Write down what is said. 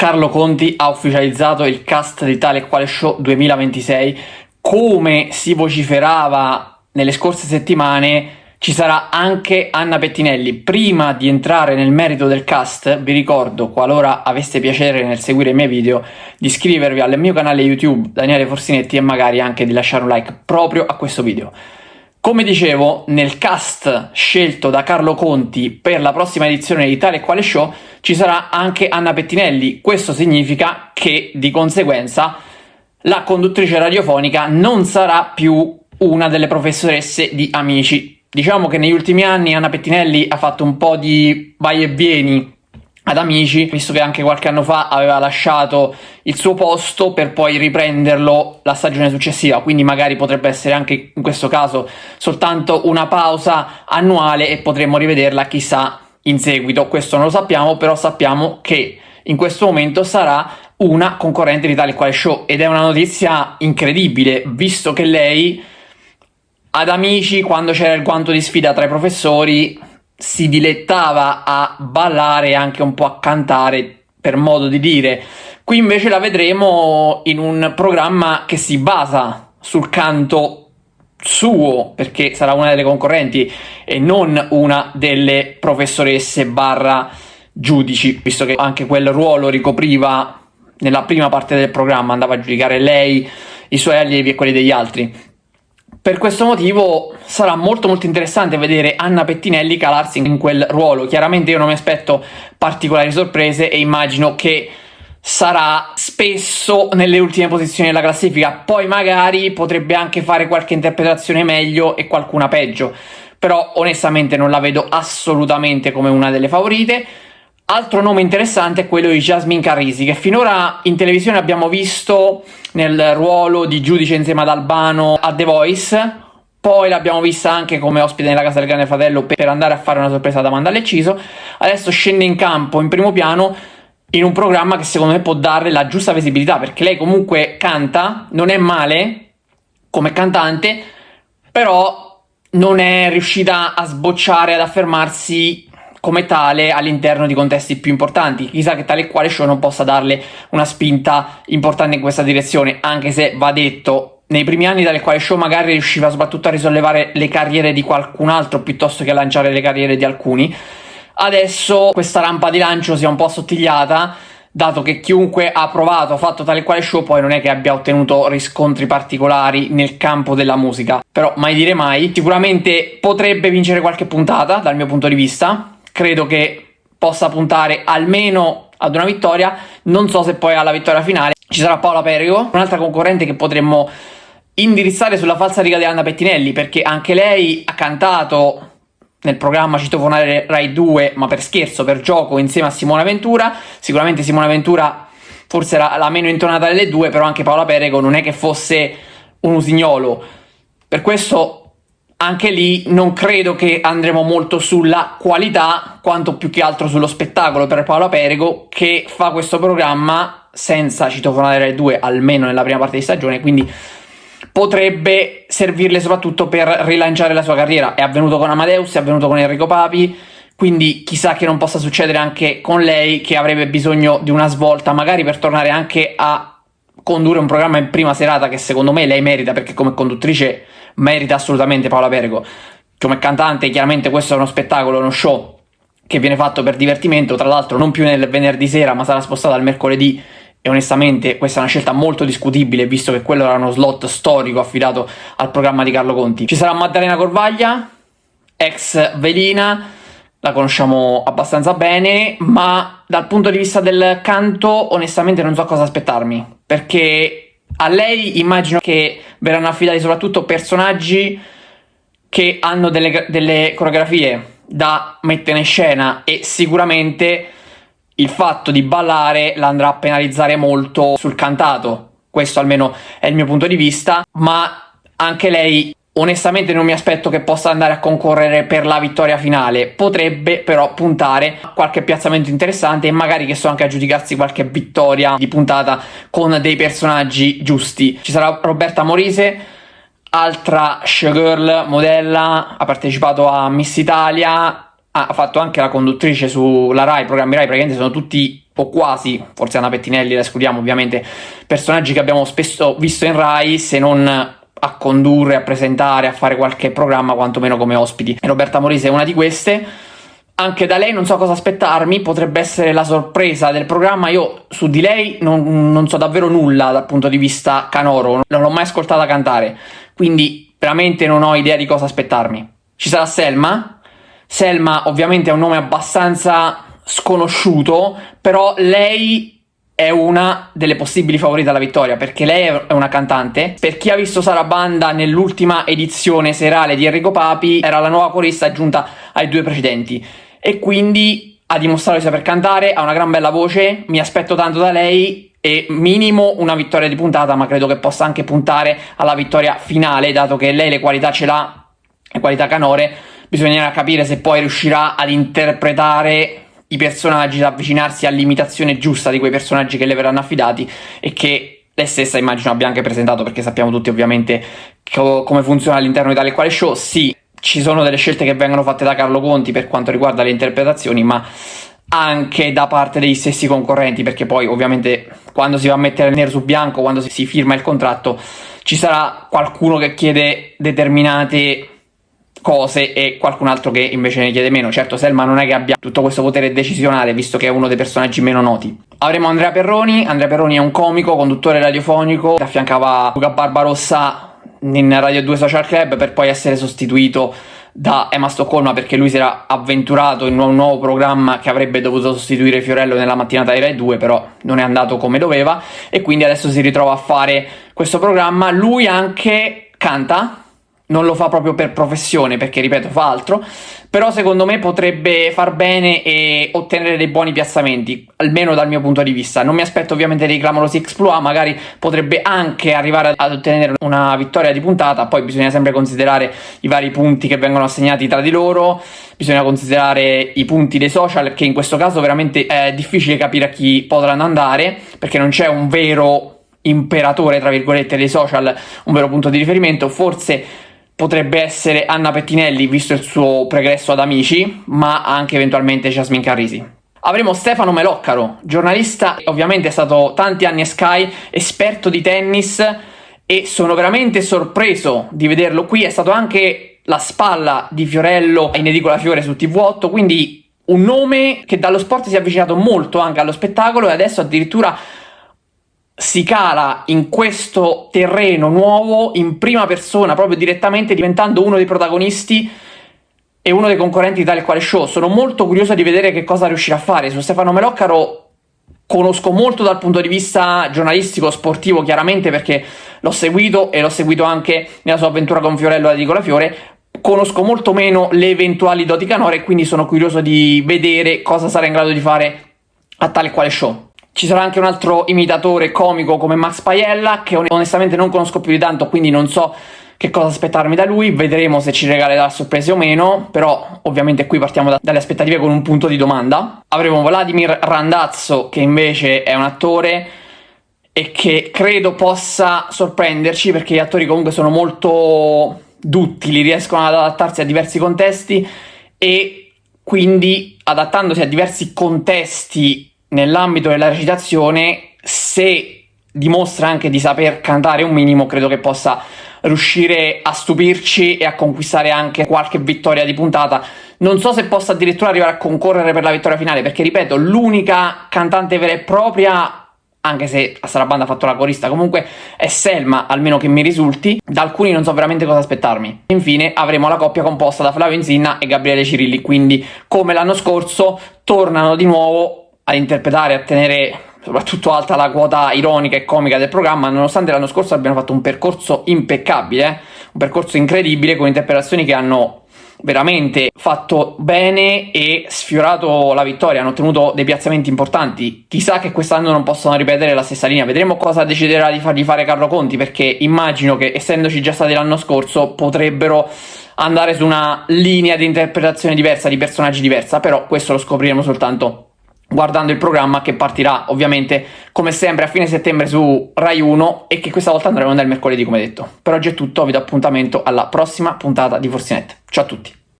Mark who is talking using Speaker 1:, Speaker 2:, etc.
Speaker 1: Carlo Conti ha ufficializzato il cast di Tale e Quale Show 2026. Come si vociferava nelle scorse settimane, ci sarà anche Anna Pettinelli. Prima di entrare nel merito del cast, vi ricordo, qualora aveste piacere nel seguire i miei video, di iscrivervi al mio canale YouTube Daniele Forsinetti e magari anche di lasciare un like proprio a questo video. Come dicevo, nel cast scelto da Carlo Conti per la prossima edizione di Tale e Quale Show ci sarà anche Anna Pettinelli. Questo significa che, di conseguenza, la conduttrice radiofonica non sarà più una delle professoresse di Amici. Diciamo che negli ultimi anni Anna Pettinelli ha fatto un po' di vai e vieni ad Amici, visto che anche qualche anno fa aveva lasciato il suo posto per poi riprenderlo la stagione successiva, quindi magari potrebbe essere anche in questo caso soltanto una pausa annuale e potremmo rivederla chissà in seguito. Questo non lo sappiamo, però sappiamo che in questo momento sarà una concorrente di Tale e Quale Show, ed è una notizia incredibile, visto che lei ad Amici, quando c'era il guanto di sfida tra i professori, si dilettava a ballare e anche un po' a cantare, per modo di dire. Qui invece la vedremo in un programma che si basa sul canto suo, perché sarà una delle concorrenti e non una delle professoresse barra giudici, visto che anche quel ruolo ricopriva nella prima parte del programma, andava a giudicare lei, i suoi allievi e quelli degli altri. Per questo motivo sarà molto interessante vedere Anna Pettinelli calarsi in quel ruolo. Chiaramente io non mi aspetto particolari sorprese e immagino che sarà spesso nelle ultime posizioni della classifica, poi magari potrebbe anche fare qualche interpretazione meglio e qualcuna peggio, però onestamente non la vedo assolutamente come una delle favorite. Altro nome interessante è quello di Jasmine Carrisi, che finora in televisione abbiamo visto nel ruolo di giudice insieme ad Albano a The Voice, poi l'abbiamo vista anche come ospite nella Casa del Grande Fratello per andare a fare una sorpresa ad Amanda Lecciso. Adesso scende in campo in primo piano in un programma che secondo me può darle la giusta visibilità, perché lei comunque canta, non è male come cantante, però non è riuscita a sbocciare, ad affermarsi come tale all'interno di contesti più importanti. Chissà che Tale e Quale Show non possa darle una spinta importante in questa direzione, anche se va detto, nei primi anni Tale e Quale Show magari riusciva soprattutto a risollevare le carriere di qualcun altro piuttosto che a lanciare le carriere di alcuni. Adesso questa rampa di lancio si è un po' assottigliata, dato che chiunque ha provato, ha fatto Tale e Quale Show, poi non è che abbia ottenuto riscontri particolari nel campo della musica. Però mai dire mai, sicuramente potrebbe vincere qualche puntata dal mio punto di vista. Credo che possa puntare almeno ad una vittoria, non so se poi alla vittoria finale. Ci sarà Paola Perego, un'altra concorrente che potremmo indirizzare sulla falsariga di Anna Pettinelli, perché anche lei ha cantato nel programma Citofonare Rai 2, ma per scherzo, per gioco, insieme a Simona Ventura. Sicuramente Simona Ventura forse era la meno intonata delle due, però anche Paola Perego non è che fosse un usignolo. Per questo anche lì non credo che andremo molto sulla qualità, quanto più che altro sullo spettacolo per Paola Perego, che fa questo programma senza Citofonare Rai 2, almeno nella prima parte di stagione, quindi potrebbe servirle soprattutto per rilanciare la sua carriera. È avvenuto con Amadeus, è avvenuto con Enrico Papi, quindi chissà che non possa succedere anche con lei, che avrebbe bisogno di una svolta, magari per tornare anche a condurre un programma in prima serata, che secondo me lei merita, perché come conduttrice merita assolutamente Paola Perego. Come cantante chiaramente questo è uno spettacolo, uno show che viene fatto per divertimento, tra l'altro non più nel venerdì sera ma sarà spostato al mercoledì, e onestamente questa è una scelta molto discutibile, visto che quello era uno slot storico affidato al programma di Carlo Conti. Ci sarà Maddalena Corvaglia, ex Velina, la conosciamo abbastanza bene, ma dal punto di vista del canto onestamente non so cosa aspettarmi, perché a lei immagino che verranno affidati soprattutto personaggi che hanno delle coreografie da mettere in scena, e sicuramente il fatto di ballare la andrà a penalizzare molto sul cantato. Questo almeno è il mio punto di vista, ma anche lei onestamente non mi aspetto che possa andare a concorrere per la vittoria finale. Potrebbe però puntare a qualche piazzamento interessante e magari che so anche a giudicarsi qualche vittoria di puntata con dei personaggi giusti. Ci sarà Roberta Morise, altra showgirl, modella, ha partecipato a Miss Italia, ha fatto anche la conduttrice sulla Rai, programmi Rai, praticamente sono tutti o quasi, forse Anna Pettinelli la escludiamo ovviamente, personaggi che abbiamo spesso visto in Rai, se non a condurre, a presentare, a fare qualche programma, quantomeno come ospiti. E Roberta Morisi è una di queste. Anche da lei non so cosa aspettarmi, potrebbe essere la sorpresa del programma. Io su di lei non so davvero nulla dal punto di vista canoro, non l'ho mai ascoltata cantare, quindi veramente non ho idea di cosa aspettarmi. Ci sarà Selma. Selma ovviamente è un nome abbastanza sconosciuto, però lei è una delle possibili favorite alla vittoria, perché lei è una cantante. Per chi ha visto Sarabanda nell'ultima edizione serale di Enrico Papi, era la nuova corista aggiunta ai 2 precedenti, e quindi ha dimostrato di saper cantare, ha una gran bella voce, mi aspetto tanto da lei, e minimo una vittoria di puntata, ma credo che possa anche puntare alla vittoria finale, dato che lei le qualità ce l'ha, le qualità canore. Bisognerà capire se poi riuscirà ad interpretare i personaggi, ad avvicinarsi all'imitazione giusta di quei personaggi che le verranno affidati, e che lei stessa immagino abbia anche presentato, perché sappiamo tutti ovviamente come funziona all'interno di tale quale show. Sì, ci sono delle scelte che vengono fatte da Carlo Conti per quanto riguarda le interpretazioni, ma anche da parte degli stessi concorrenti, perché poi ovviamente quando si va a mettere nero su bianco, quando si firma il contratto, ci sarà qualcuno che chiede determinate cose e qualcun altro che invece ne chiede meno. Certo, Selma non è che abbia tutto questo potere decisionale, visto che è uno dei personaggi meno noti. Avremo Andrea Perroni. Andrea Perroni è un comico, conduttore radiofonico che affiancava Luca Barbarossa in Radio 2 Social Club, per poi essere sostituito da Emma Stoccolma, perché lui si era avventurato in un nuovo programma che avrebbe dovuto sostituire Fiorello nella mattinata di Rai 2, però non è andato come doveva, e quindi adesso si ritrova a fare questo programma. Lui anche canta, non lo fa proprio per professione, perché ripeto fa altro, però secondo me potrebbe far bene e ottenere dei buoni piazzamenti, almeno dal mio punto di vista. Non mi aspetto ovviamente dei clamorosi exploit, magari potrebbe anche arrivare ad ottenere una vittoria di puntata. Poi bisogna sempre considerare i vari punti che vengono assegnati tra di loro, bisogna considerare i punti dei social, che in questo caso veramente è difficile capire a chi potranno andare, perché non c'è un vero imperatore tra virgolette dei social, un vero punto di riferimento. Forse potrebbe essere Anna Pettinelli, visto il suo pregresso ad Amici, ma anche eventualmente Jasmine Carrisi. Avremo Stefano Meloccaro, giornalista, ovviamente è stato tanti anni a Sky, esperto di tennis, e sono veramente sorpreso di vederlo qui. È stato anche la spalla di Fiorello in Edicola Fiore su TV8, quindi un nome che dallo sport si è avvicinato molto anche allo spettacolo, e adesso addirittura si cala in questo terreno nuovo in prima persona, proprio direttamente, diventando uno dei protagonisti e uno dei concorrenti di tale quale show. Sono molto curioso di vedere che cosa riuscirà a fare. Su Stefano Meloccaro conosco molto dal punto di vista giornalistico, sportivo chiaramente, perché l'ho seguito e l'ho seguito anche nella sua avventura con Fiorello ad Edicola Fiore. Conosco molto meno le eventuali doti canore, quindi sono curioso di vedere cosa sarà in grado di fare a tale quale show. Ci sarà anche un altro imitatore comico come Max Paiella, che onestamente non conosco più di tanto, quindi non so che cosa aspettarmi da lui. Vedremo se ci regalerà sorprese o meno, però ovviamente qui partiamo dalle aspettative con un punto di domanda. Avremo Vladimir Randazzo, che invece è un attore e che credo possa sorprenderci, perché gli attori comunque sono molto duttili, riescono ad adattarsi a diversi contesti, e quindi adattandosi a diversi contesti nell'ambito della recitazione, se dimostra anche di saper cantare un minimo, credo che possa riuscire a stupirci e a conquistare anche qualche vittoria di puntata. Non so se possa addirittura arrivare a concorrere per la vittoria finale, perché ripeto, l'unica cantante vera e propria, anche se a Sarabanda ha fatto la corista, comunque è Selma, almeno che mi risulti. Da alcuni non so veramente cosa aspettarmi. Infine avremo la coppia composta da Flavio Insinna e Gabriele Cirilli, quindi come l'anno scorso tornano di nuovo a interpretare, a tenere soprattutto alta la quota ironica e comica del programma, nonostante l'anno scorso abbiano fatto un percorso impeccabile, un percorso incredibile, con interpretazioni che hanno veramente fatto bene e sfiorato la vittoria, hanno ottenuto dei piazzamenti importanti. Chissà che quest'anno non possano ripetere la stessa linea. Vedremo cosa deciderà di fargli fare Carlo Conti, perché immagino che, essendoci già stati l'anno scorso, potrebbero andare su una linea di interpretazione diversa, di personaggi diversa, però questo lo scopriremo soltanto guardando il programma, che partirà ovviamente come sempre a fine settembre su Rai 1, e che questa volta andremo nel mercoledì come detto. Per oggi è tutto, vi do appuntamento alla prossima puntata di Forsinet. Ciao a tutti.